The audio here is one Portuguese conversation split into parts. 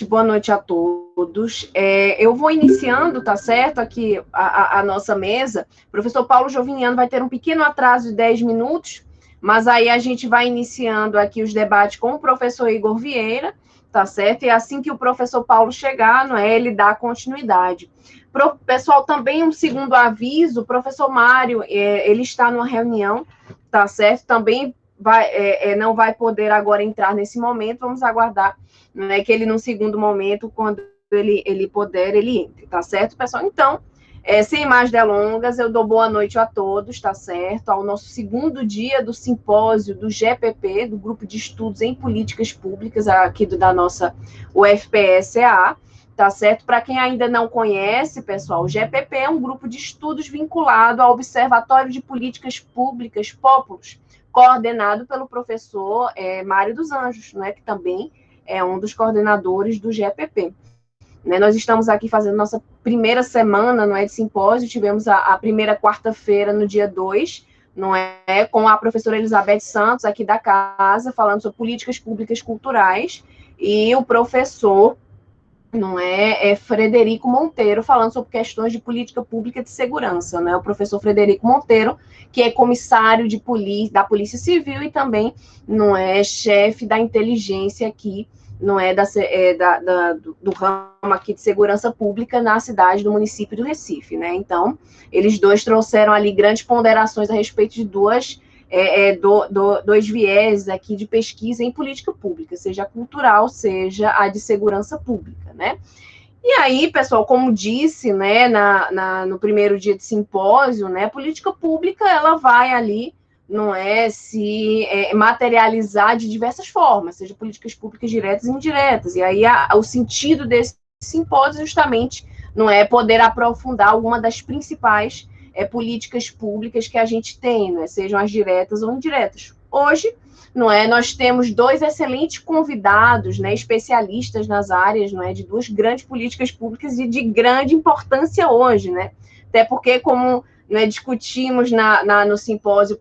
boa noite a todos. Eu vou iniciando, tá certo, aqui a nossa mesa. O professor Paulo Joviniano vai ter um pequeno atraso de 10 minutos, mas aí a gente vai iniciando aqui os debates com o professor Igor Vieira, tá certo? E assim que o professor Paulo chegar, não é, ele dá continuidade. Pessoal, também um segundo aviso, o professor Mário, ele está numa reunião, tá certo? Também não vai poder agora entrar nesse momento, vamos aguardar, né, que ele, num segundo momento, quando ele puder, ele entre, tá certo, pessoal? Então, sem mais delongas, eu dou boa noite a todos, tá certo? Ao nosso segundo dia do simpósio do GPP, do Grupo de Estudos em Políticas Públicas, aqui da nossa UFPSA, tá certo? Para quem ainda não conhece, pessoal, o GPP é um grupo de estudos vinculado ao Observatório de Políticas Públicas Populus, coordenado pelo professor Mário dos Anjos, né, que também é um dos coordenadores do GPP. Né, nós estamos aqui fazendo nossa primeira semana, não é, de simpósio, tivemos a primeira quarta-feira, no dia 2, não é, com a professora Elizabeth Santos, aqui da casa, falando sobre políticas públicas culturais, e o professor, não é, Frederico Monteiro, falando sobre questões de política pública de segurança, né, o professor Frederico Monteiro, que é comissário da Polícia Civil e também, não é, chefe da inteligência aqui, não é, do ramo aqui de segurança pública na cidade, do município do Recife, né, então, eles dois trouxeram ali grandes ponderações a respeito de dois viés aqui de pesquisa em política pública, seja a cultural, seja a de segurança pública, né? E aí, pessoal, como disse, né, no primeiro dia de simpósio, né, a política pública, ela vai ali, não é, se materializar de diversas formas, seja políticas públicas diretas e indiretas, e aí o sentido desse simpósio justamente não é poder aprofundar alguma das principais políticas públicas que a gente tem, né, sejam as diretas ou indiretas. Hoje, não é, nós temos dois excelentes convidados, né, especialistas nas áreas, não é, de duas grandes políticas públicas e de grande importância hoje, né, até porque, como, né, discutimos no simpósio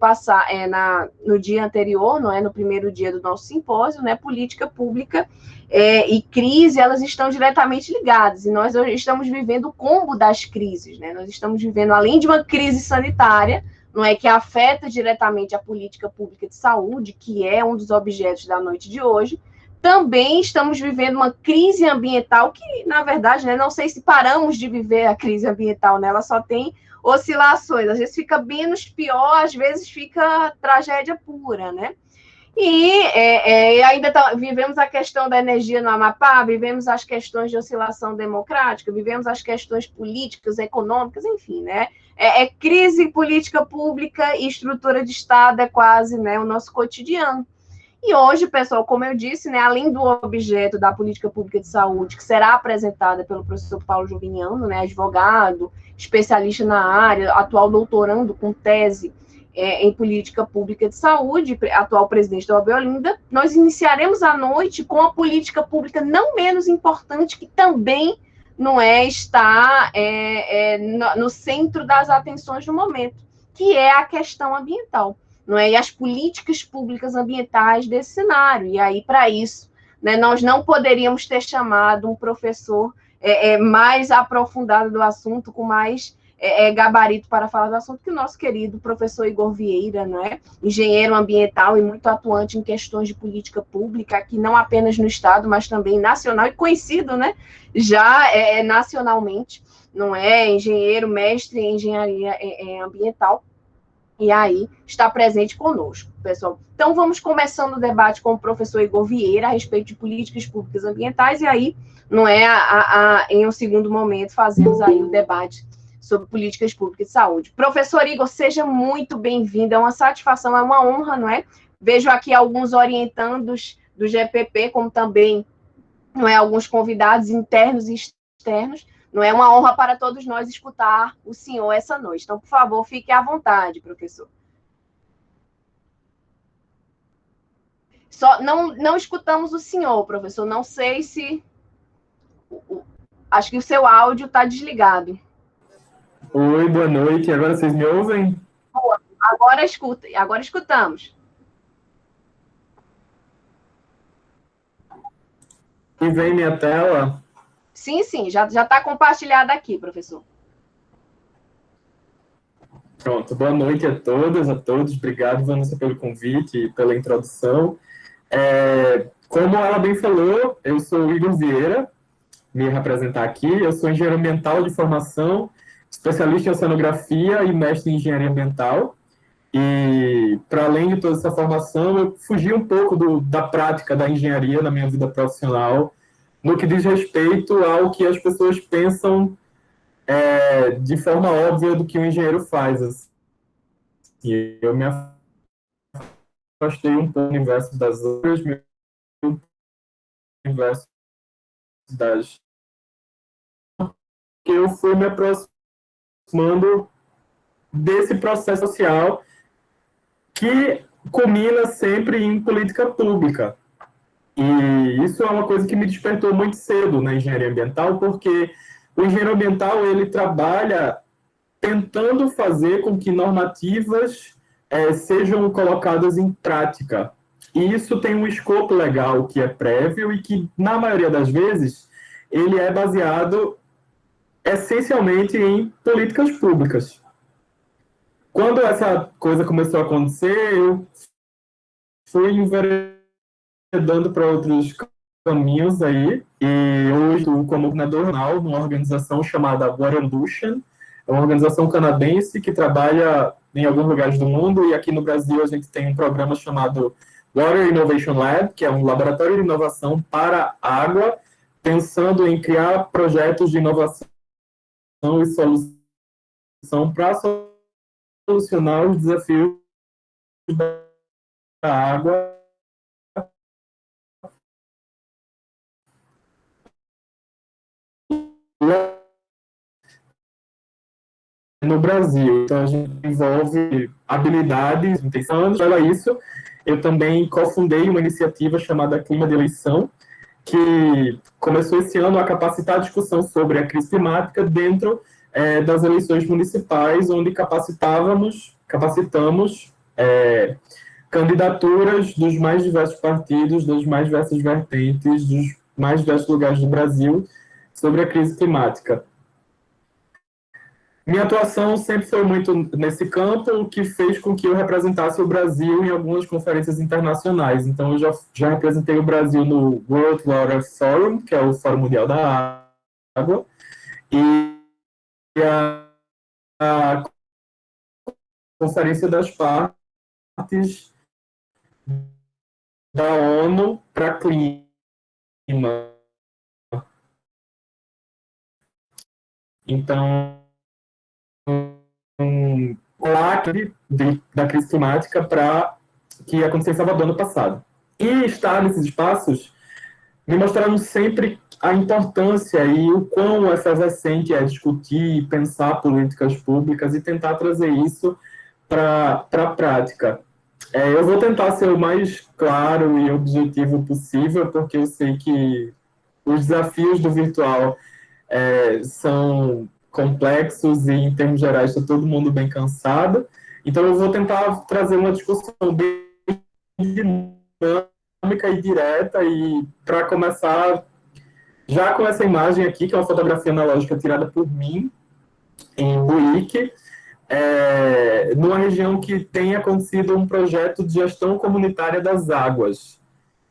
no dia anterior, não é, no primeiro dia do nosso simpósio, né, política pública e crise, elas estão diretamente ligadas, e nós estamos vivendo o combo das crises, né? Nós estamos vivendo, além de uma crise sanitária, não é, que afeta diretamente a política pública de saúde, que é um dos objetos da noite de hoje, também estamos vivendo uma crise ambiental que, na verdade, né, não sei se paramos de viver a crise ambiental, né? Ela só tem oscilações, às vezes fica menos pior, às vezes fica tragédia pura, né? E ainda vivemos a questão da energia no Amapá, vivemos as questões de oscilação democrática, vivemos as questões políticas, econômicas, enfim, né? Crise política pública e estrutura de Estado é quase, né, o nosso cotidiano. E hoje, pessoal, como eu disse, né, além do objeto da política pública de saúde, que será apresentada pelo professor Paulo Joviniano, né, advogado, especialista na área, atual doutorando com tese em política pública de saúde, atual presidente da OAB Olinda, nós iniciaremos a noite com a política pública não menos importante, que também não está no centro das atenções do momento, que é a questão ambiental, não é? E as políticas públicas ambientais desse cenário. E aí, para isso, né, nós não poderíamos ter chamado um professor mais aprofundado do assunto, com mais gabarito para falar do assunto, que o nosso querido professor Igor Vieira, né, engenheiro ambiental e muito atuante em questões de política pública, aqui não apenas no Estado, mas também nacional, e conhecido, né, já nacionalmente, não é? Engenheiro, mestre em engenharia ambiental, e aí está presente conosco, pessoal. Então, vamos começando o debate com o professor Igor Vieira a respeito de políticas públicas ambientais, e aí, não é, em um segundo momento, fazemos aí o debate sobre políticas públicas de saúde. Professor Igor, seja muito bem-vindo, é uma satisfação, é uma honra, não é? Vejo aqui alguns orientandos do GPP, como também, não é, alguns convidados internos e externos. Não é uma honra para todos nós escutar o senhor essa noite. Então, por favor, fique à vontade, professor. Só não escutamos o senhor, professor. Não sei se... Acho que o seu áudio está desligado. Oi, boa noite. Agora vocês me ouvem? Boa. Agora escutamos. E vem minha tela? Sim, já está compartilhada aqui, professor. Pronto, boa noite a todas, a todos. Obrigado, Vanessa, pelo convite e pela introdução. Como ela bem falou, eu sou o Igor Vieira, me representar aqui. Eu sou engenheiro ambiental de formação, especialista em oceanografia e mestre em engenharia ambiental. E, para além de toda essa formação, eu fugi um pouco da prática da engenharia na minha vida profissional, no que diz respeito ao que as pessoas pensam de forma óbvia do que um engenheiro faz. Assim. Eu me afastei um pouco do universo das outras, do universo das... que eu fui me aproximando desse processo social que culmina sempre em política pública. E isso é uma coisa que me despertou muito cedo na engenharia ambiental, porque o engenheiro ambiental ele trabalha tentando fazer com que normativas sejam colocadas em prática. E isso tem um escopo legal que é prévio e que, na maioria das vezes, ele é baseado essencialmente em políticas públicas. Quando essa coisa começou a acontecer, eu fui enveredando para outros caminhos aí, e hoje estou como coordenador regional numa organização chamada Water Ocean. É uma organização canadense que trabalha em alguns lugares do mundo, e aqui no Brasil a gente tem um programa chamado Water Innovation Lab, que é um laboratório de inovação para água, pensando em criar projetos de inovação e solução para solucionar os desafios da água no Brasil. Então, a gente desenvolve habilidades, intenção. Para isso, eu também cofundei uma iniciativa chamada Clima de Eleição, que começou esse ano a capacitar a discussão sobre a crise climática dentro das eleições municipais, onde capacitamos candidaturas dos mais diversos partidos, das mais diversas vertentes, dos mais diversos lugares do Brasil sobre a crise climática. Minha atuação sempre foi muito nesse campo, o que fez com que eu representasse o Brasil em algumas conferências internacionais. Então, eu já representei o Brasil no World Water Forum, que é o Fórum Mundial da Água, e a Conferência das Partes da ONU para Clima. Então, lá da crise climática que aconteceu em Salvador ano passado. E estar nesses espaços me mostraram sempre a importância e o quão efervescente é discutir e pensar políticas públicas e tentar trazer isso para a prática. Eu vou tentar ser o mais claro e objetivo possível, porque eu sei que os desafios do virtual são complexos e, em termos gerais, está todo mundo bem cansado. Então, eu vou tentar trazer uma discussão bem dinâmica e direta, e para começar, já com essa imagem aqui, que é uma fotografia analógica tirada por mim, em Buíque, numa região que tem acontecido um projeto de gestão comunitária das águas.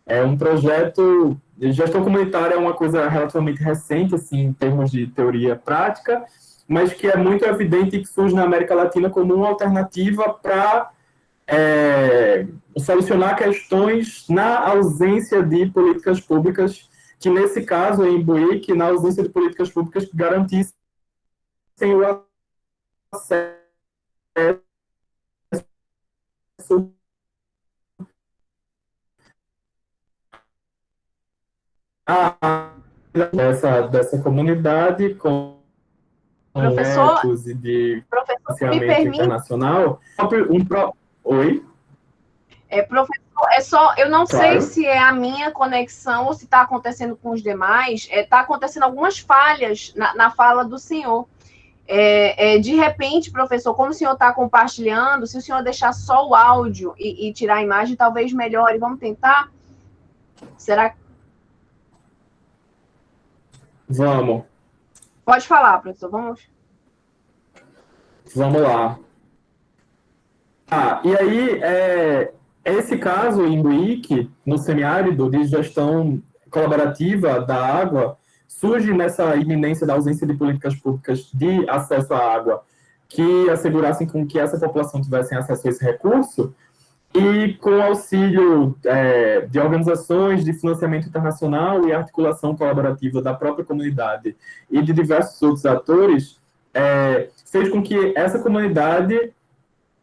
É um projeto... Gestão comunitária é uma coisa relativamente recente, assim, em termos de teoria prática, mas que é muito evidente e que surge na América Latina como uma alternativa para solucionar questões na ausência de políticas públicas, que nesse caso, em Buíque, na ausência de políticas públicas que garantissem o acesso dessa comunidade com Professor, etos e de me financiamento permite? internacional. Oi? Professor, eu não sei Claro. se é a minha conexão ou se está acontecendo com os demais. Está acontecendo algumas falhas na fala do senhor. De repente, professor, como o senhor está compartilhando, se o senhor deixar só o áudio e tirar a imagem, talvez melhore. Vamos tentar? Será que... Vamos, Pode falar, professor, vamos. vamos lá. E aí, esse caso em Buíque, no semiárido de gestão colaborativa da água, surge nessa iminência da ausência de políticas públicas de acesso à água que assegurassem com que essa população tivesse acesso a esse recurso, e com o auxílio de organizações de financiamento internacional e articulação colaborativa da própria comunidade e de diversos outros atores, fez com que essa comunidade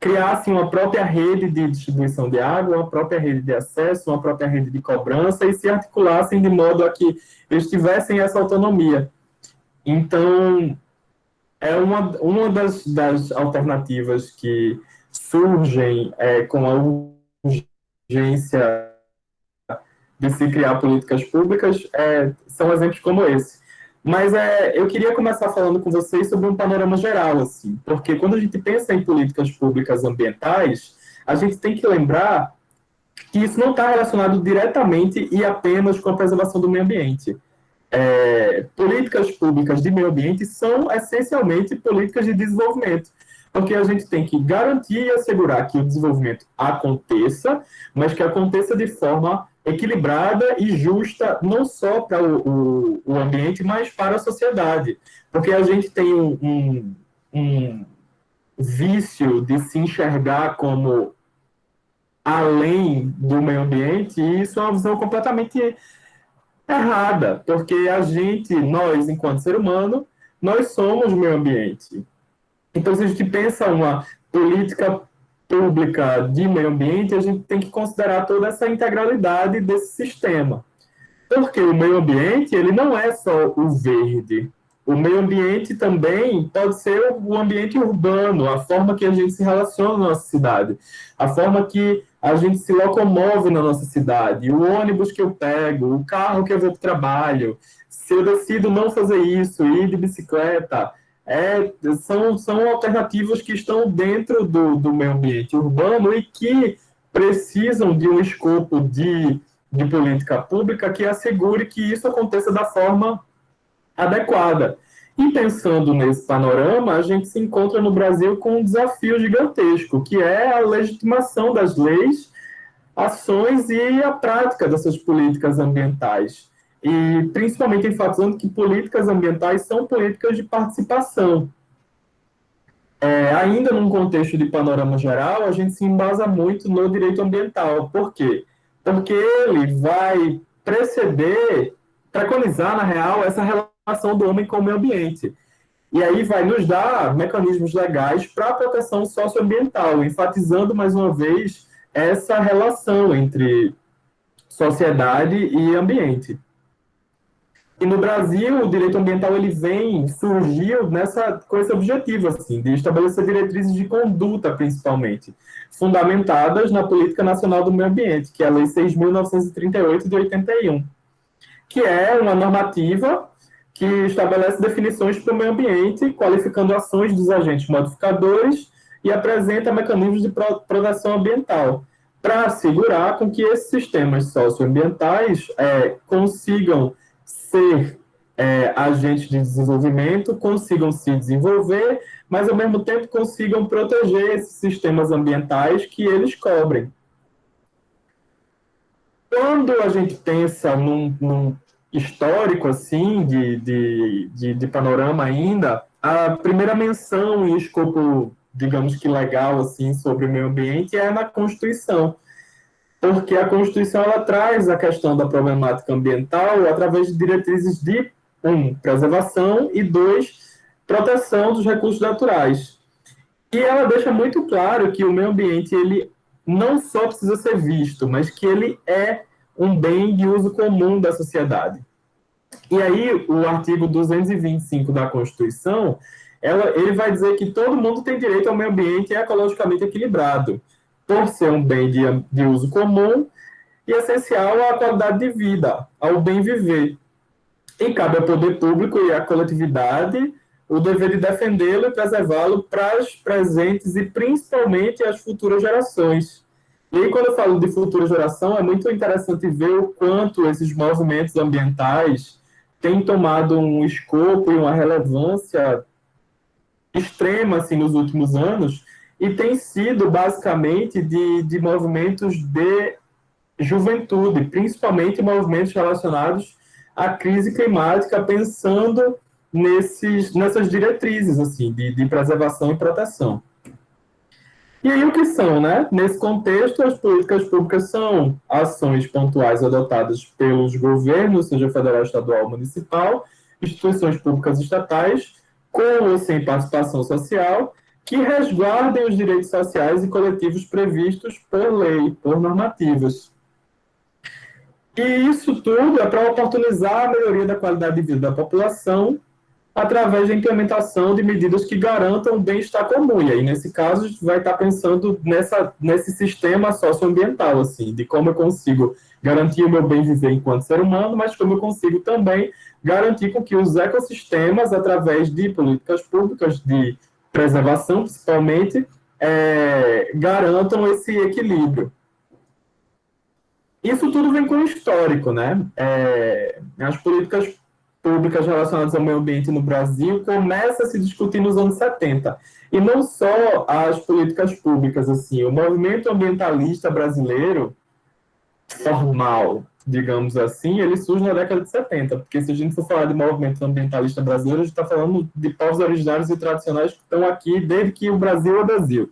criassem uma própria rede de distribuição de água, uma própria rede de acesso, uma própria rede de cobrança e se articulassem de modo a que eles tivessem essa autonomia. Então, é uma das alternativas que surgem com a urgência de se criar políticas públicas, são exemplos como esse. Mas eu queria começar falando com vocês sobre um panorama geral, assim, porque quando a gente pensa em políticas públicas ambientais, a gente tem que lembrar que isso não está relacionado diretamente e apenas com a preservação do meio ambiente. Políticas públicas de meio ambiente são essencialmente políticas de desenvolvimento, porque a gente tem que garantir e assegurar que o desenvolvimento aconteça, mas que aconteça de forma equilibrada e justa, não só para o ambiente, mas para a sociedade. Porque a gente tem um vício de se enxergar como além do meio ambiente, e isso é uma visão completamente errada, porque nós, enquanto ser humano, nós somos o meio ambiente. Então, se a gente pensa uma política pública de meio ambiente, a gente tem que considerar toda essa integralidade desse sistema. Porque o meio ambiente, ele não é só o verde. O meio ambiente também pode ser o ambiente urbano, a forma que a gente se relaciona na nossa cidade, a forma que a gente se locomove na nossa cidade, o ônibus que eu pego, o carro que eu vou para o trabalho, se eu decido não fazer isso, ir de bicicleta, são alternativas que estão dentro do meio ambiente urbano e que precisam de um escopo de política pública que assegure que isso aconteça da forma adequada. E pensando nesse panorama, a gente se encontra no Brasil com um desafio gigantesco, que é a legitimação das leis, ações e a prática dessas políticas ambientais. E principalmente enfatizando que políticas ambientais são políticas de participação. Ainda num contexto de panorama geral, a gente se embasa muito no direito ambiental. Por quê? Porque ele vai preconizar, na real, essa relação do homem com o meio ambiente. E aí vai nos dar mecanismos legais para a proteção socioambiental, enfatizando, mais uma vez, essa relação entre sociedade e ambiente. E no Brasil, o direito ambiental surgiu com esse objetivo, assim, de estabelecer diretrizes de conduta, principalmente, fundamentadas na Política Nacional do Meio Ambiente, que é a Lei 6.938 de 81, que é uma normativa que estabelece definições para o meio ambiente, qualificando ações dos agentes modificadores e apresenta mecanismos de proteção ambiental, para assegurar com que esses sistemas socioambientais consigam ser agentes de desenvolvimento, consigam se desenvolver, mas ao mesmo tempo consigam proteger esses sistemas ambientais que eles cobrem. Quando a gente pensa num histórico assim de panorama ainda, a primeira menção e escopo, digamos que legal assim sobre o meio ambiente é na Constituição, porque a Constituição ela traz a questão da problemática ambiental através de diretrizes de preservação e 2, proteção dos recursos naturais. E ela deixa muito claro que o meio ambiente ele não só precisa ser visto, mas que ele é um bem de uso comum da sociedade. E aí, o artigo 225 da Constituição, ele vai dizer que todo mundo tem direito ao meio ambiente ecologicamente equilibrado, por ser um bem de uso comum e essencial à qualidade de vida, ao bem viver. E cabe ao poder público e à coletividade o dever de defendê-lo e preservá-lo para as presentes e principalmente as futuras gerações. E aí, quando eu falo de futura geração, é muito interessante ver o quanto esses movimentos ambientais tem tomado um escopo e uma relevância extrema assim, nos últimos anos, e tem sido basicamente de movimentos de juventude, principalmente movimentos relacionados à crise climática, pensando nessas diretrizes assim, de preservação e proteção. E aí o que são, né? Nesse contexto, as políticas públicas são ações pontuais adotadas pelos governos, seja federal, estadual ou municipal, instituições públicas estatais, com ou sem participação social, que resguardem os direitos sociais e coletivos previstos por lei, por normativas. E isso tudo é para oportunizar a melhoria da qualidade de vida da população através da implementação de medidas que garantam o bem-estar comum. E aí, nesse caso, a gente vai estar pensando nesse sistema socioambiental, assim, de como eu consigo garantir o meu bem viver enquanto ser humano, mas como eu consigo também garantir com que os ecossistemas, através de políticas públicas de preservação, principalmente, garantam esse equilíbrio. Isso tudo vem com o histórico, né? As políticas públicas relacionadas ao meio ambiente no Brasil começa a se discutir nos anos 70. E não só as políticas públicas, assim, o movimento ambientalista brasileiro, formal, digamos assim, ele surge na década de 70, porque se a gente for falar de movimento ambientalista brasileiro, a gente está falando de povos originários e tradicionais que estão aqui desde que o Brasil é Brasil.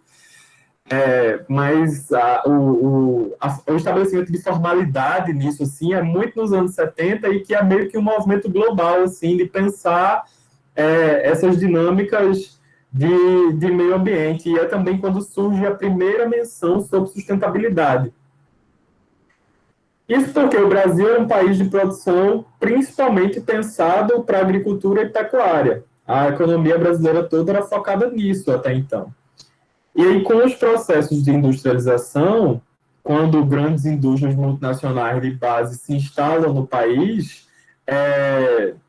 Mas o estabelecimento de formalidade nisso assim, é muito nos anos 70 e que é meio que um movimento global assim, de pensar essas dinâmicas de meio ambiente. E é também quando surge a primeira menção sobre sustentabilidade. Isso porque o Brasil é um país de produção principalmente pensado para agricultura e pecuária. A economia brasileira toda era focada nisso até então. E aí, com os processos de industrialização, quando grandes indústrias multinacionais de base se instalam no país,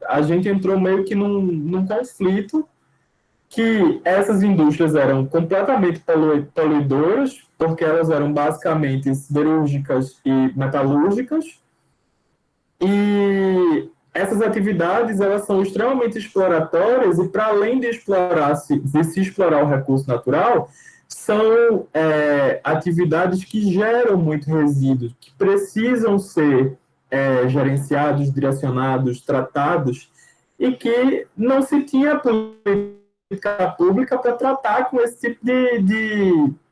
a gente entrou meio que num conflito que essas indústrias eram completamente poluidoras, porque elas eram basicamente siderúrgicas e metalúrgicas, e essas atividades elas são extremamente exploratórias e, para além de se explorar o recurso natural, são atividades que geram muito resíduos, que precisam ser gerenciados, direcionados, tratados, e que não se tinha política pública para tratar com esse tipo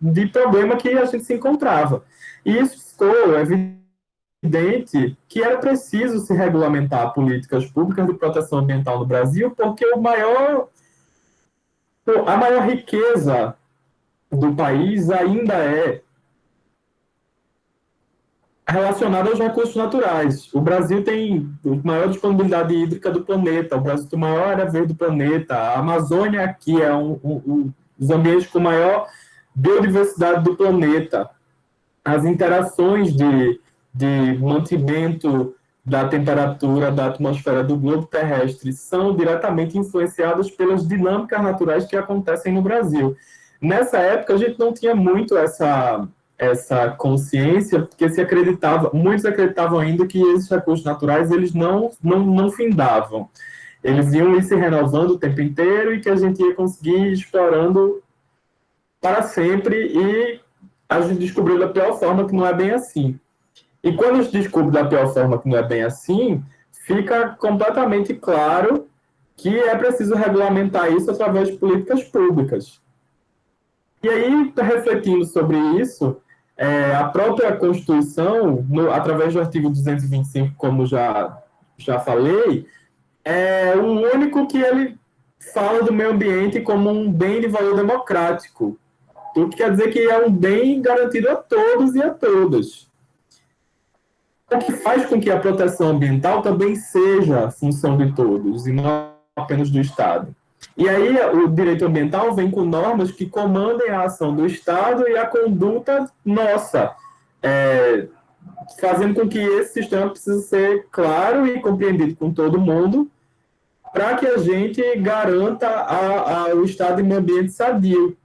de problema que a gente se encontrava. E isso ficou evidente que era preciso se regulamentar políticas públicas de proteção ambiental no Brasil, porque a maior riqueza do país ainda é relacionada aos recursos naturais. O Brasil tem a maior disponibilidade hídrica do planeta, o Brasil tem a maior área verde do planeta, a Amazônia aqui é os ambientes com maior biodiversidade do planeta. As interações de mantimento da temperatura da atmosfera do globo terrestre são diretamente influenciadas pelas dinâmicas naturais que acontecem no Brasil. Nessa época, a gente não tinha muito essa consciência, porque muitos acreditavam ainda que esses recursos naturais eles não findavam. Eles iam ir se renovando o tempo inteiro e que a gente ia conseguir ir explorando para sempre, e a gente descobriu da pior forma que não é bem assim. E quando a gente descobre da pior forma que não é bem assim, fica completamente claro que é preciso regulamentar isso através de políticas públicas. E aí, refletindo sobre isso, a própria Constituição, através do artigo 225, como já falei, é o único que ele fala do meio ambiente como um bem de valor democrático, o que quer dizer que é um bem garantido a todos e a todas. O que faz com que a proteção ambiental também seja função de todos, e não apenas do Estado. E aí o direito ambiental vem com normas que comandem a ação do Estado e a conduta nossa, fazendo com que esse sistema precise ser claro e compreendido com todo mundo, para que a gente garanta o estado de meio ambiente sadio.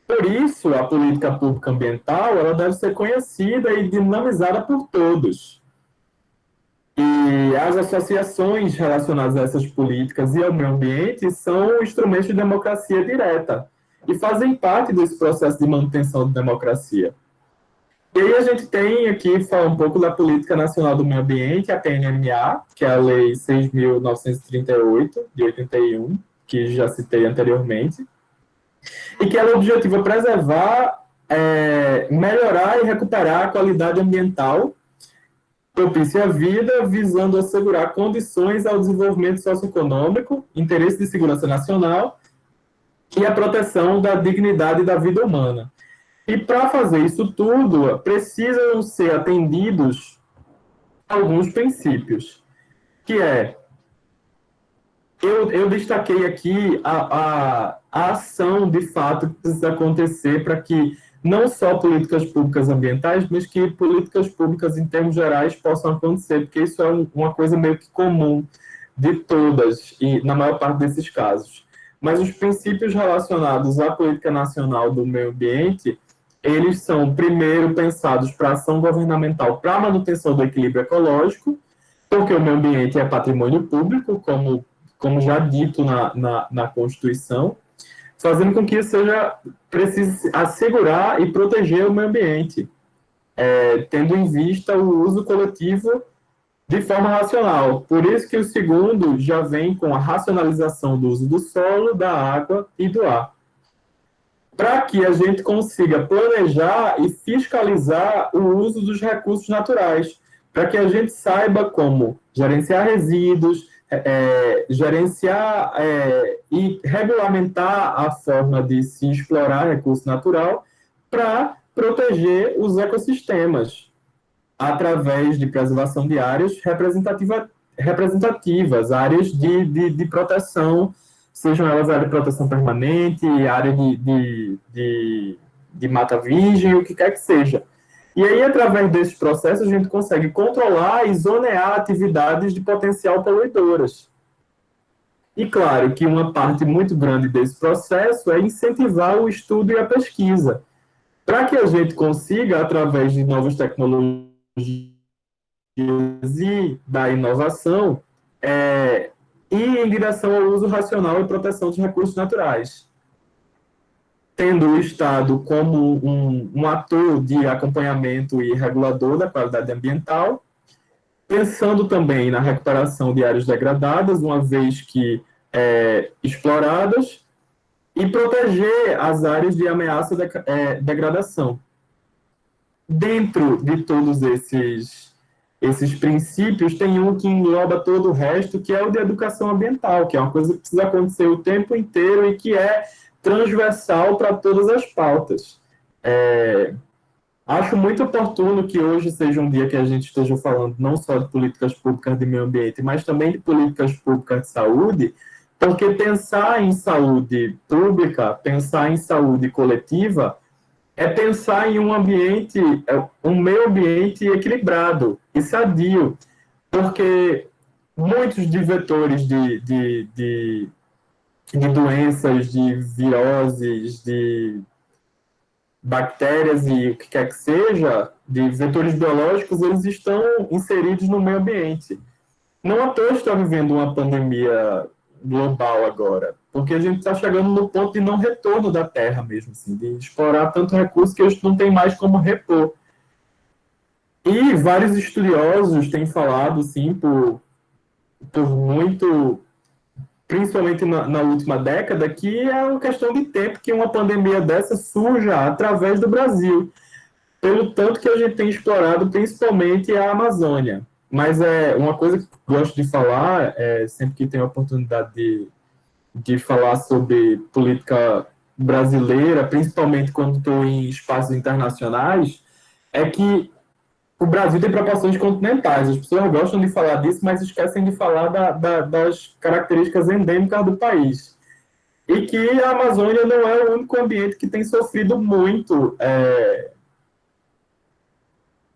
Por isso, a política pública ambiental ela deve ser conhecida e dinamizada por todos. E as associações relacionadas a essas políticas e ao meio ambiente são instrumentos de democracia direta e fazem parte desse processo de manutenção da democracia. E aí a gente tem aqui, falar um pouco da Política Nacional do Meio Ambiente, a PNMA, que é a Lei 6.938, de 81, que já citei anteriormente, e que ela objetiva preservar, melhorar e recuperar a qualidade ambiental propícia à vida, visando assegurar condições ao desenvolvimento socioeconômico, interesse de segurança nacional e a proteção da dignidade da vida humana. E para fazer isso tudo, precisam ser atendidos alguns princípios, que é, eu destaquei aqui a ação, de fato, que precisa acontecer para que não só políticas públicas ambientais, mas que políticas públicas em termos gerais possam acontecer, porque isso é uma coisa meio que comum de todas, e na maior parte desses casos. Mas os princípios relacionados à política nacional do meio ambiente, eles são, primeiro, pensados para ação governamental para a manutenção do equilíbrio ecológico, porque o meio ambiente é patrimônio público, como já dito na Constituição, fazendo com que seja preciso assegurar e proteger o meio ambiente, tendo em vista o uso coletivo de forma racional. Por isso que o segundo já vem com a racionalização do uso do solo, da água e do ar. Para que a gente consiga planejar e fiscalizar o uso dos recursos naturais, para que a gente saiba como gerenciar resíduos, gerenciar e regulamentar a forma de se explorar recurso natural para proteger os ecossistemas através de preservação de áreas representativas, áreas de proteção, sejam elas área de proteção permanente, área de mata virgem, o que quer que seja. E aí, através desses processos, a gente consegue controlar e zonear atividades de potencial poluidoras. E claro que uma parte muito grande desse processo é incentivar o estudo e a pesquisa, para que a gente consiga, através de novas tecnologias e da inovação, ir em direção ao uso racional e proteção dos recursos naturais, tendo o Estado como um ator de acompanhamento e regulador da qualidade ambiental, pensando também na recuperação de áreas degradadas, uma vez que exploradas, e proteger as áreas de ameaça de degradação. Dentro de todos esses princípios, tem um que engloba todo o resto, que é o de educação ambiental, que é uma coisa que precisa acontecer o tempo inteiro e que é transversal para todas as pautas. Acho muito oportuno que hoje seja um dia que a gente esteja falando não só de políticas públicas de meio ambiente, mas também de políticas públicas de saúde, porque pensar em saúde pública, pensar em saúde coletiva, é pensar em um ambiente, um meio ambiente equilibrado e sadio, porque muitos de vetores de doenças, de viroses, de bactérias e o que quer que seja, de vetores biológicos, eles estão inseridos no meio ambiente. Não à toa está vivendo uma pandemia global agora, porque a gente está chegando no ponto de não retorno da Terra mesmo, assim, de explorar tanto recurso que a gente não tem mais como repor. E vários estudiosos têm falado, sim, por muito, principalmente na última década, que é uma questão de tempo que uma pandemia dessa surja através do Brasil, pelo tanto que a gente tem explorado principalmente a Amazônia. Mas é uma coisa que gosto de falar, sempre que tenho a oportunidade de falar sobre política brasileira, principalmente quando estou em espaços internacionais, é que o Brasil tem proporções continentais. As pessoas gostam de falar disso, mas esquecem de falar das características endêmicas do país. E que a Amazônia não é o único ambiente que tem sofrido muito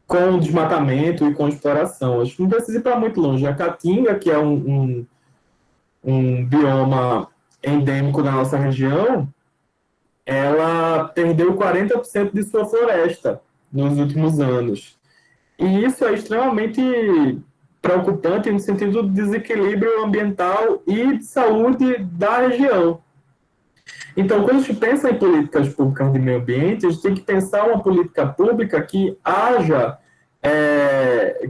com desmatamento e com exploração. Acho que não precisa ir para muito longe. A Caatinga, que é um bioma endêmico da nossa região, ela perdeu 40% de sua floresta nos últimos anos. E isso é extremamente preocupante no sentido do desequilíbrio ambiental e de saúde da região. Então, quando a gente pensa em políticas públicas de meio ambiente, a gente tem que pensar uma política pública que haja,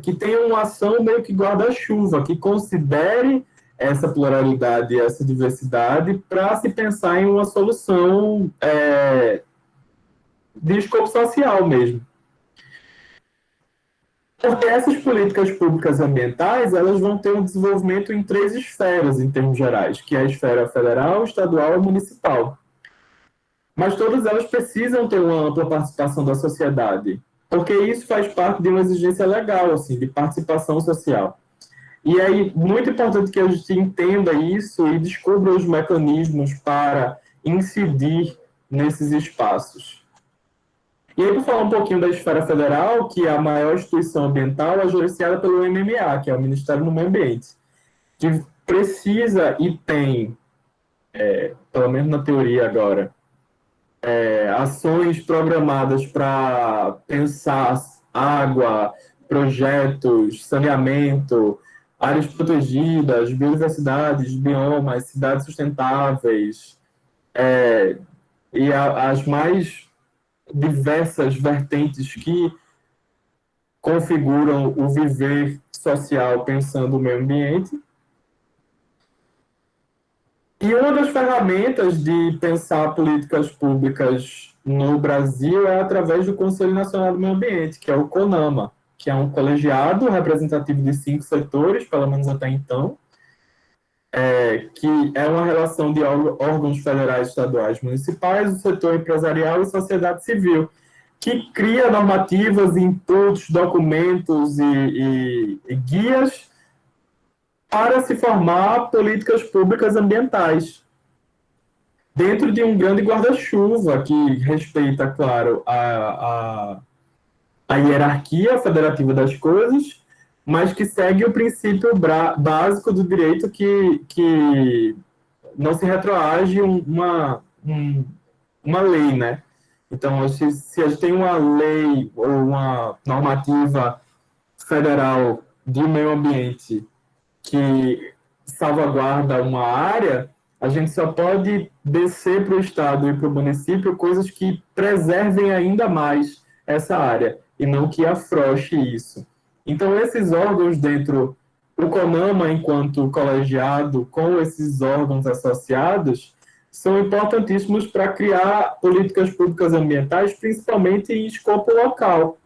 que tenha uma ação meio que guarda-chuva, que considere essa pluralidade e essa diversidade para se pensar em uma solução de escopo social mesmo. Porque essas políticas públicas ambientais, elas vão ter um desenvolvimento em 3 esferas, em termos gerais, que é a esfera federal, estadual e municipal. Mas todas elas precisam ter uma ampla participação da sociedade, porque isso faz parte de uma exigência legal, assim, de participação social. E é muito importante que a gente entenda isso e descubra os mecanismos para incidir nesses espaços. E aí, para falar um pouquinho da esfera federal, que é a maior instituição ambiental, é gerenciada pelo MMA, que é o Ministério do Meio Ambiente, que precisa e tem, pelo menos na teoria agora, ações programadas para pensar água, projetos, saneamento, áreas protegidas, biodiversidades, biomas, cidades sustentáveis, e as mais diversas vertentes que configuram o viver social pensando o meio ambiente. E uma das ferramentas de pensar políticas públicas no Brasil é através do Conselho Nacional do Meio Ambiente, que é o CONAMA, que é um colegiado representativo de 5 setores, pelo menos até então, que é uma relação de órgãos federais, estaduais, municipais, o setor empresarial e sociedade civil, que cria normativas, inputs, documentos e guias para se formar políticas públicas ambientais, dentro de um grande guarda-chuva que respeita, claro, a hierarquia federativa das coisas, mas que segue o princípio básico do direito que não se retroage uma lei, né? Então, se a gente tem uma lei ou uma normativa federal de meio ambiente que salvaguarda uma área, a gente só pode descer para o estado e para o município coisas que preservem ainda mais essa área e não que afrouxe isso. Então, esses órgãos dentro do CONAMA, enquanto colegiado, com esses órgãos associados, são importantíssimos para criar políticas públicas ambientais, principalmente em escopo local.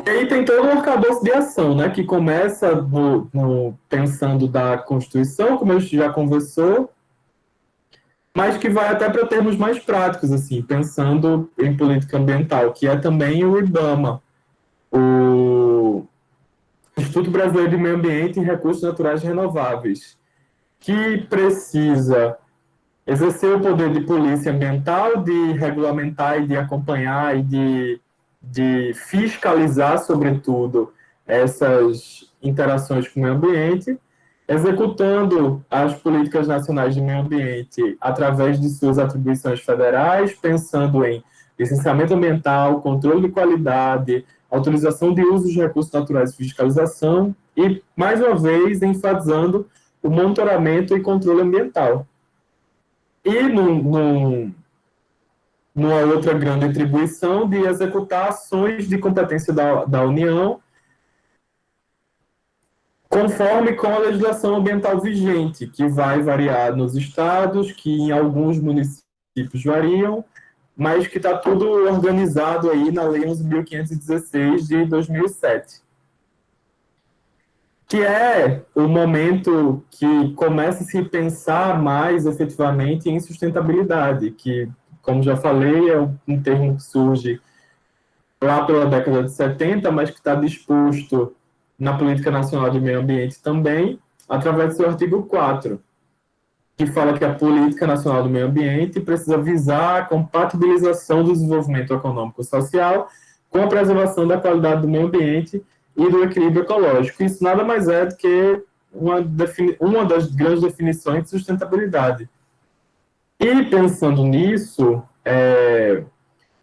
E aí tem todo um arcabouço de ação, né, que começa pensando da Constituição, como a gente já conversou, mas que vai até para termos mais práticos, assim, pensando em política ambiental, que é também o IBAMA, o Instituto Brasileiro de Meio Ambiente e Recursos Naturais Renováveis, que precisa exercer o poder de polícia ambiental, de regulamentar e de acompanhar e de fiscalizar, sobretudo, essas interações com o meio ambiente, executando as políticas nacionais de meio ambiente através de suas atribuições federais, pensando em licenciamento ambiental, controle de qualidade, autorização de uso de recursos naturais e fiscalização, e, mais uma vez, enfatizando o monitoramento e controle ambiental. E numa outra grande atribuição de executar ações de competência da União conforme com a legislação ambiental vigente, que vai variar nos estados, que em alguns municípios variam, mas que está tudo organizado aí na Lei 11.516 de 2007. Que é o momento que começa a se pensar mais efetivamente em sustentabilidade, que, como já falei, é um termo que surge lá pela década de 70, mas que está disposto na Política Nacional de Meio Ambiente também, através do seu artigo 4, que fala que a Política Nacional do Meio Ambiente precisa visar a compatibilização do desenvolvimento econômico e social com a preservação da qualidade do meio ambiente e do equilíbrio ecológico. Isso nada mais é do que uma das grandes definições de sustentabilidade. E pensando nisso,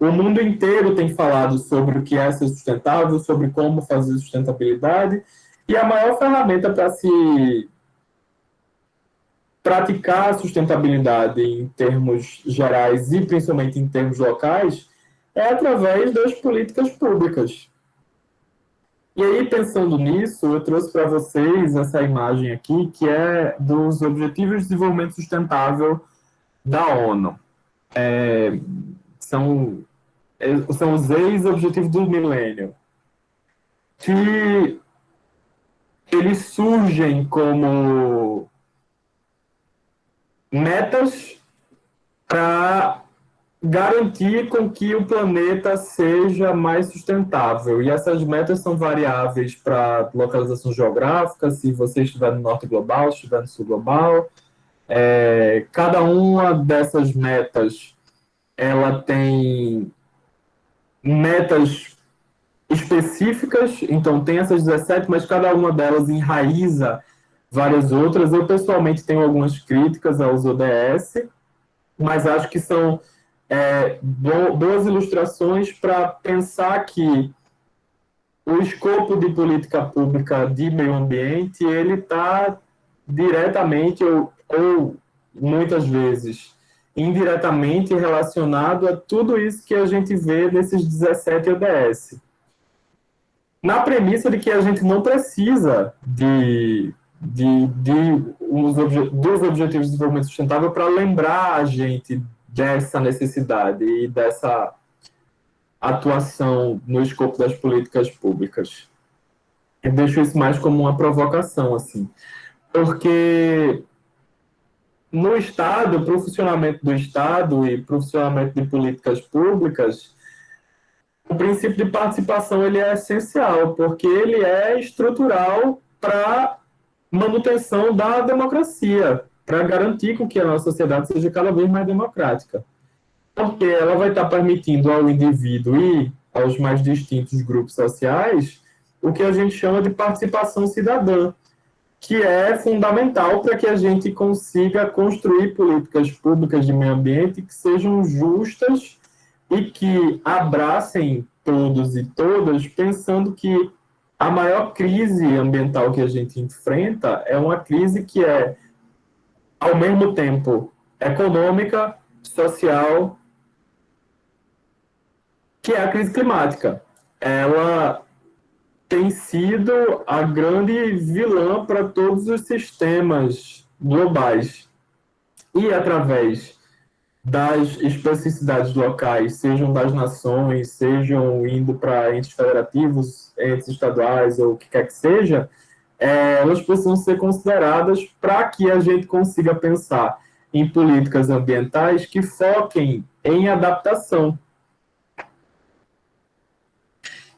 O mundo inteiro tem falado sobre o que é ser sustentável, sobre como fazer sustentabilidade, e a maior ferramenta para se praticar a sustentabilidade em termos gerais e principalmente em termos locais é através das políticas públicas. E aí, pensando nisso, eu trouxe para vocês essa imagem aqui, que é dos Objetivos de Desenvolvimento Sustentável da ONU. São, são os ex-objetivos do milênio, que eles surgem como metas para garantir com que o planeta seja mais sustentável. E essas metas são variáveis para localização geográfica, se você estiver no norte global, se estiver no sul global. Cada uma dessas metas, ela tem metas específicas, então tem essas 17, mas cada uma delas enraiza várias outras. Eu, pessoalmente, tenho algumas críticas aos ODS, mas acho que são boas ilustrações para pensar que o escopo de política pública de meio ambiente, ele está diretamente ou muitas vezes indiretamente relacionado a tudo isso que a gente vê nesses 17 ODS. Na premissa de que a gente não precisa dos Objetivos de Desenvolvimento Sustentável para lembrar a gente dessa necessidade e dessa atuação no escopo das políticas públicas. Eu deixo isso mais como uma provocação, assim, porque no Estado, para o funcionamento do Estado e para o funcionamento de políticas públicas, o princípio de participação ele é essencial, porque ele é estrutural para manutenção da democracia, para garantir que a nossa sociedade seja cada vez mais democrática. Porque ela vai estar permitindo ao indivíduo e aos mais distintos grupos sociais o que a gente chama de participação cidadã, que é fundamental para que a gente consiga construir políticas públicas de meio ambiente que sejam justas e que abracem todos e todas, pensando que a maior crise ambiental que a gente enfrenta é uma crise que é, ao mesmo tempo, econômica, social, que é a crise climática. Ela tem sido a grande vilã para todos os sistemas globais. E através das especificidades locais, sejam das nações, sejam indo para entes federativos, entes estaduais ou o que quer que seja, elas precisam ser consideradas para que a gente consiga pensar em políticas ambientais que foquem em adaptação.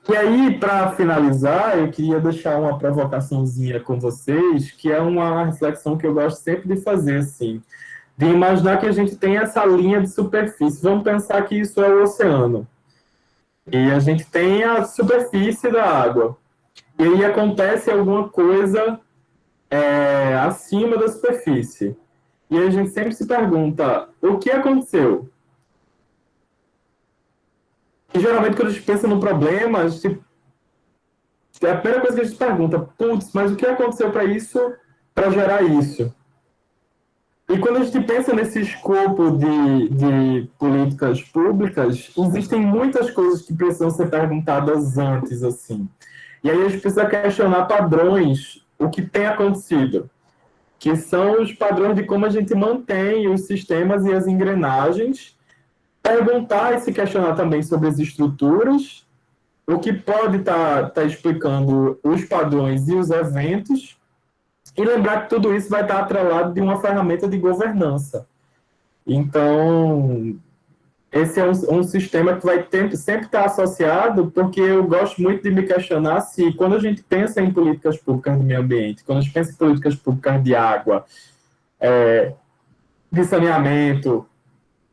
E aí, para finalizar, eu queria deixar uma provocaçãozinha com vocês, que é uma reflexão que eu gosto sempre de fazer, assim, de imaginar que a gente tem essa linha de superfície. Vamos pensar que isso é o oceano. E a gente tem a superfície da água. E aí acontece alguma coisa acima da superfície. E a gente sempre se pergunta, o que aconteceu? E geralmente quando a gente pensa no problema, a primeira coisa que a gente pergunta, putz, mas o que aconteceu para isso, para gerar isso? E quando a gente pensa nesse escopo de políticas públicas, existem muitas coisas que precisam ser perguntadas antes, assim. E aí a gente precisa questionar padrões, o que tem acontecido, que são os padrões de como a gente mantém os sistemas e as engrenagens, perguntar e se questionar também sobre as estruturas, o que pode estar explicando os padrões e os eventos, e lembrar que tudo isso vai estar atrelado de uma ferramenta de governança. Então, esse é um sistema que vai sempre estar associado, porque eu gosto muito de me questionar se, quando a gente pensa em políticas públicas de meio ambiente, quando a gente pensa em políticas públicas de água, de saneamento,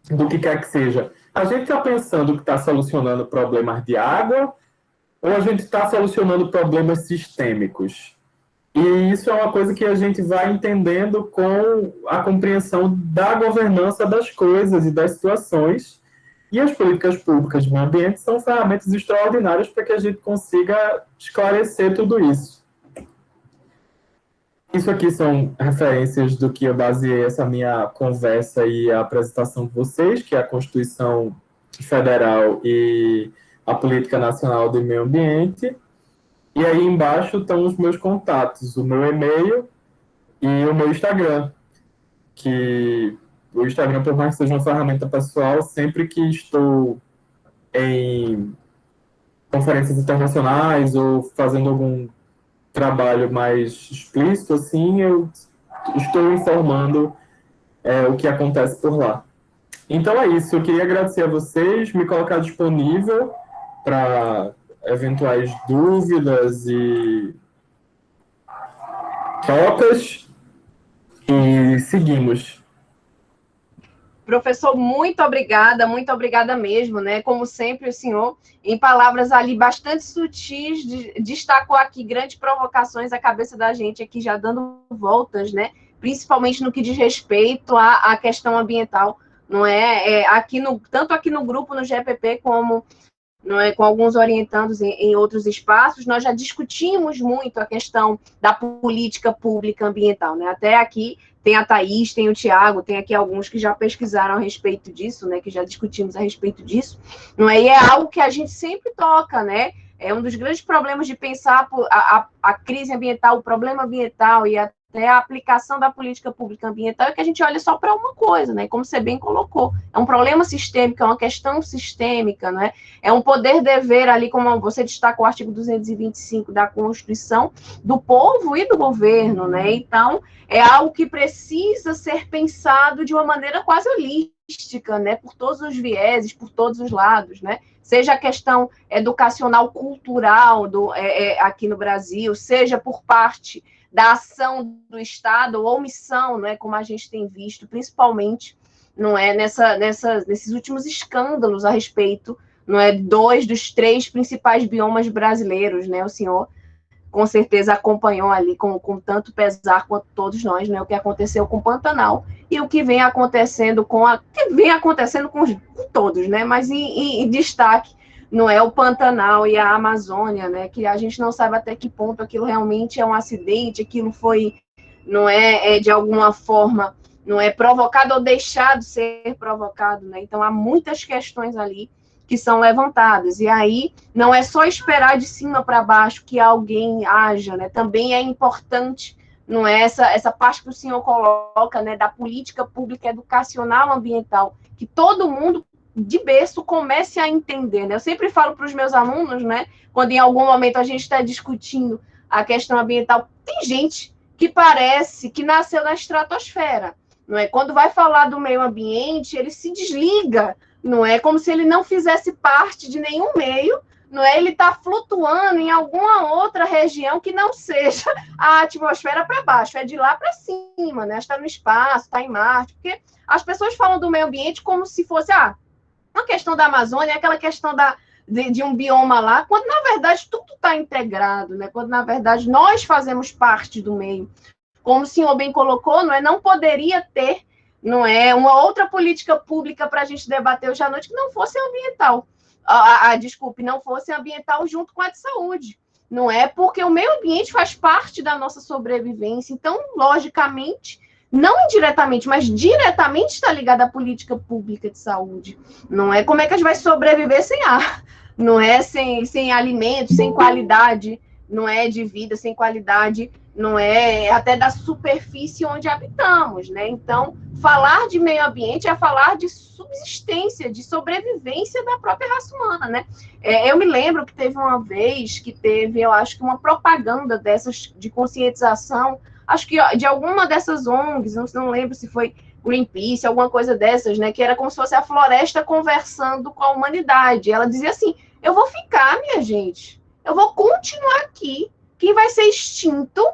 do que quer que seja, a gente está pensando que está solucionando problemas de água ou a gente está solucionando problemas sistêmicos? E isso é uma coisa que a gente vai entendendo com a compreensão da governança das coisas e das situações E as políticas públicas de meio ambiente são ferramentas extraordinárias para que a gente consiga esclarecer tudo isso. Isso aqui são referências do que eu baseei essa minha conversa e a apresentação de vocês, que é a Constituição Federal e a Política Nacional do Meio Ambiente. E aí embaixo estão os meus contatos, o meu e-mail e o meu Instagram, que o Instagram, por mais que seja uma ferramenta pessoal, sempre que estou em conferências internacionais ou fazendo algum trabalho mais explícito, assim, eu estou informando o que acontece por lá. Então é isso, eu queria agradecer a vocês, me colocar disponível para eventuais dúvidas e trocas, e seguimos. Professor, muito obrigada mesmo, né? Como sempre, o senhor, em palavras ali bastante sutis, destacou aqui grandes provocações à cabeça da gente aqui, já dando voltas, né? Principalmente no que diz respeito à questão ambiental, não é? Tanto aqui no grupo, no GPP, como não é, com alguns orientandos em outros espaços, nós já discutimos muito a questão da política pública ambiental, né? Até aqui tem a Thaís, tem o Tiago, tem aqui alguns que já pesquisaram a respeito disso, né? Que já discutimos a respeito disso, não é? E é algo que a gente sempre toca, né? É um dos grandes problemas de pensar a crise ambiental, o problema ambiental e até a aplicação da política pública ambiental é que a gente olha só para uma coisa, né? Como você bem colocou, é um problema sistêmico, é uma questão sistêmica, né? É um poder-dever ali, como você destaca o artigo 225 da Constituição, do povo e do governo, né? Então, é algo que precisa ser pensado de uma maneira quase holística, né? Por todos os vieses, por todos os lados, né? Seja a questão educacional, cultural aqui no Brasil, seja por parte da ação do Estado ou omissão, não é, como a gente tem visto, principalmente, não é, nesses últimos escândalos a respeito, não é, 2 dos 3 principais biomas brasileiros, né? O senhor com certeza acompanhou ali com tanto pesar quanto todos nós, né? O que aconteceu com o Pantanal e o que vem acontecendo com todos, né? Mas em destaque não é o Pantanal e a Amazônia, né? Que a gente não sabe até que ponto aquilo realmente é um acidente, aquilo foi, não é de alguma forma, não é provocado ou deixado ser provocado, né? Então há muitas questões ali que são levantadas, e aí não é só esperar de cima para baixo que alguém haja, né? Também é importante, não é essa parte que o senhor coloca, né, da política pública educacional ambiental, que todo mundo de berço comece a entender, né? Eu sempre falo para os meus alunos, né, quando em algum momento a gente está discutindo a questão ambiental, tem gente que parece que nasceu na estratosfera, não é? Quando vai falar do meio ambiente, ele se desliga, não é como se ele não fizesse parte de nenhum meio, não é? Ele está flutuando em alguma outra região que não seja a atmosfera para baixo, é de lá para cima, né? Está no espaço, está em Marte, porque as pessoas falam do meio ambiente como se fosse uma questão da Amazônia, aquela questão de um bioma lá, quando na verdade tudo está integrado, né? Quando na verdade nós fazemos parte do meio. Como o senhor bem colocou, não é? Não poderia ter, não é, uma outra política pública para a gente debater hoje à noite que não fosse ambiental. Desculpe, não fosse ambiental junto com a de saúde. Não é porque o meio ambiente faz parte da nossa sobrevivência. Então, logicamente, não indiretamente, mas diretamente está ligada à política pública de saúde. Não é como é que a gente vai sobreviver sem ar, não é sem alimentos, sem qualidade, não é de vida, sem qualidade, não é até da superfície onde habitamos, né? Então, falar de meio ambiente é falar de subsistência, de sobrevivência da própria raça humana, né? Eu me lembro que teve uma vez que teve, eu acho que uma propaganda dessas de conscientização, acho que de alguma dessas ONGs, não lembro se foi Greenpeace, alguma coisa dessas, né? Que era como se fosse a floresta conversando com a humanidade. Ela dizia assim: eu vou ficar, minha gente, eu vou continuar aqui. Quem vai ser extinto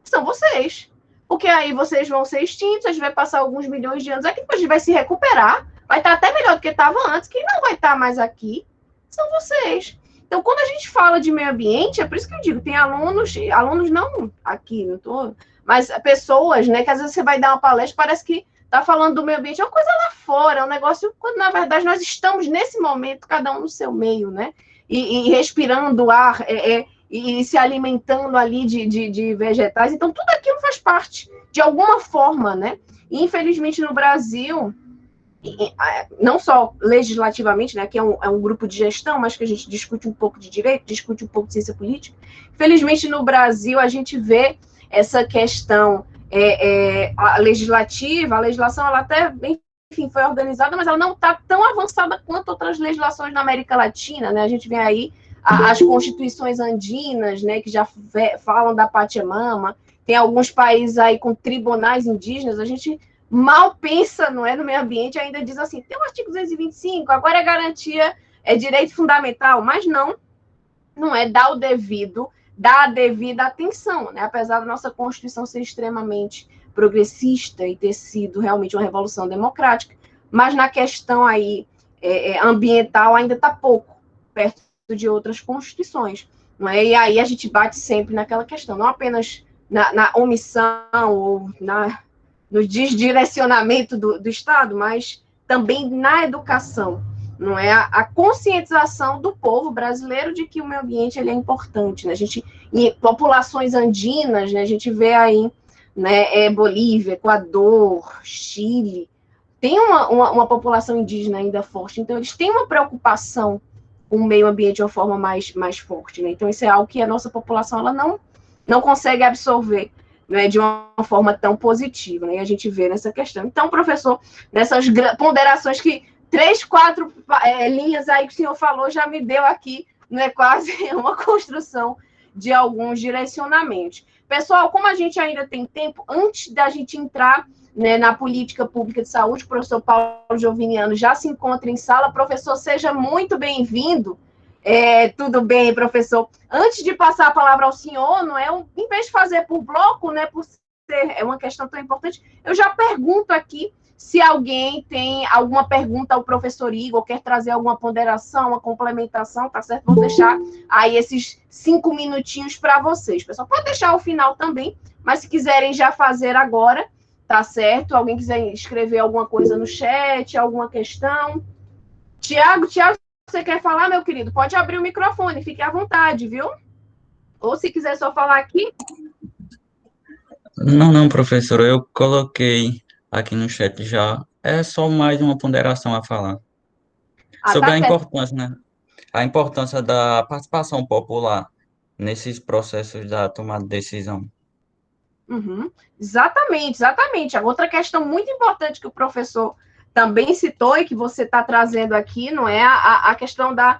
são vocês. Porque aí vocês vão ser extintos, a gente vai passar alguns milhões de anos aqui, depois a gente vai se recuperar, vai estar até melhor do que estava antes. Quem não vai estar mais aqui são vocês. Então, quando a gente fala de meio ambiente, é por isso que eu digo, tem alunos não aqui, não estou, mas pessoas, né, que às vezes você vai dar uma palestra, parece que tá falando do meio ambiente, é uma coisa lá fora, é um negócio, quando na verdade nós estamos nesse momento, cada um no seu meio, né? E respirando ar, e se alimentando ali de vegetais, então tudo aquilo faz parte, de alguma forma, né? E, infelizmente, no Brasil, não só legislativamente, né, que é um grupo de gestão, mas que a gente discute um pouco de direito, discute um pouco de ciência política, infelizmente, no Brasil, a gente vê essa questão a legislação, ela até, enfim, foi organizada, mas ela não está tão avançada quanto outras legislações na América Latina, né? A gente vê aí as constituições andinas, né, que já falam da Pachamama, tem alguns países aí com tribunais indígenas, a gente mal pensa, não é, no meio ambiente, ainda diz assim, tem o artigo 225, agora é garantia, é direito fundamental, mas não é dar a devida atenção, né? Apesar da nossa Constituição ser extremamente progressista e ter sido realmente uma revolução democrática, mas na questão aí ambiental ainda está pouco, perto de outras constituições, não é? E aí a gente bate sempre naquela questão, não apenas na omissão ou no desdirecionamento do Estado, mas também na educação, não é? A conscientização do povo brasileiro de que o meio ambiente ele é importante, né? A gente, em populações andinas, né, a gente vê aí, né, Bolívia, Equador, Chile, tem uma população indígena ainda forte, então eles têm uma preocupação com o meio ambiente de uma forma mais forte, né? Então isso é algo que a nossa população ela não consegue absorver, né, de uma forma tão positiva, né? E a gente vê nessa questão. Então, professor, nessas ponderações que 3, 4 linhas aí que o senhor falou já me deu aqui, né, quase uma construção de alguns direcionamentos. Pessoal, como a gente ainda tem tempo, antes da gente entrar, né, na política pública de saúde, o professor Paulo Joviniano já se encontra em sala. Professor, seja muito bem-vindo. Tudo bem, professor? Antes de passar a palavra ao senhor, não é? Em vez de fazer por bloco, né, por ser uma questão tão importante, eu já pergunto aqui se alguém tem alguma pergunta ao professor Igor, quer trazer alguma ponderação, uma complementação, tá certo? Vou deixar aí esses 5 minutinhos para vocês. Pessoal, pode deixar ao final também, mas se quiserem já fazer agora, tá certo? Alguém quiser escrever alguma coisa no chat, alguma questão. Tiago, você quer falar, meu querido? Pode abrir o microfone, fique à vontade, viu? Ou se quiser só falar aqui. Não, professor, eu coloquei aqui no chat já. É só mais uma ponderação a falar. Sobre tá a certo. importância, né? A importância da participação popular nesses processos da tomada de decisão. Uhum. Exatamente. A outra questão muito importante que o professor também citou e que você está trazendo aqui, não é a questão da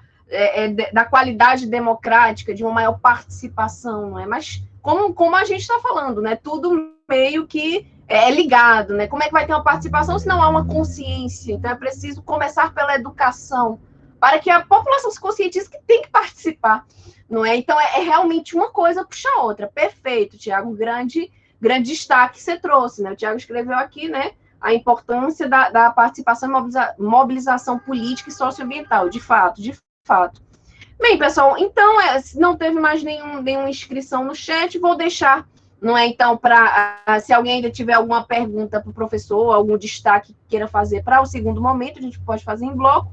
qualidade democrática, de uma maior participação, não é? Mas como a gente está falando, né? Tudo meio que é ligado, né? Como é que vai ter uma participação se não há uma consciência? Então é preciso começar pela educação, para que a população se conscientize que tem que participar, não é? Então é realmente uma coisa puxa a outra. Perfeito, Tiago, grande destaque que você trouxe, né? O Tiago escreveu aqui, né? A importância da participação e mobilização política e socioambiental, de fato. Bem, pessoal, então, não teve mais nenhuma inscrição no chat, vou deixar, não é, então, se alguém ainda tiver alguma pergunta para o professor, algum destaque que queira fazer para o segundo momento, a gente pode fazer em bloco,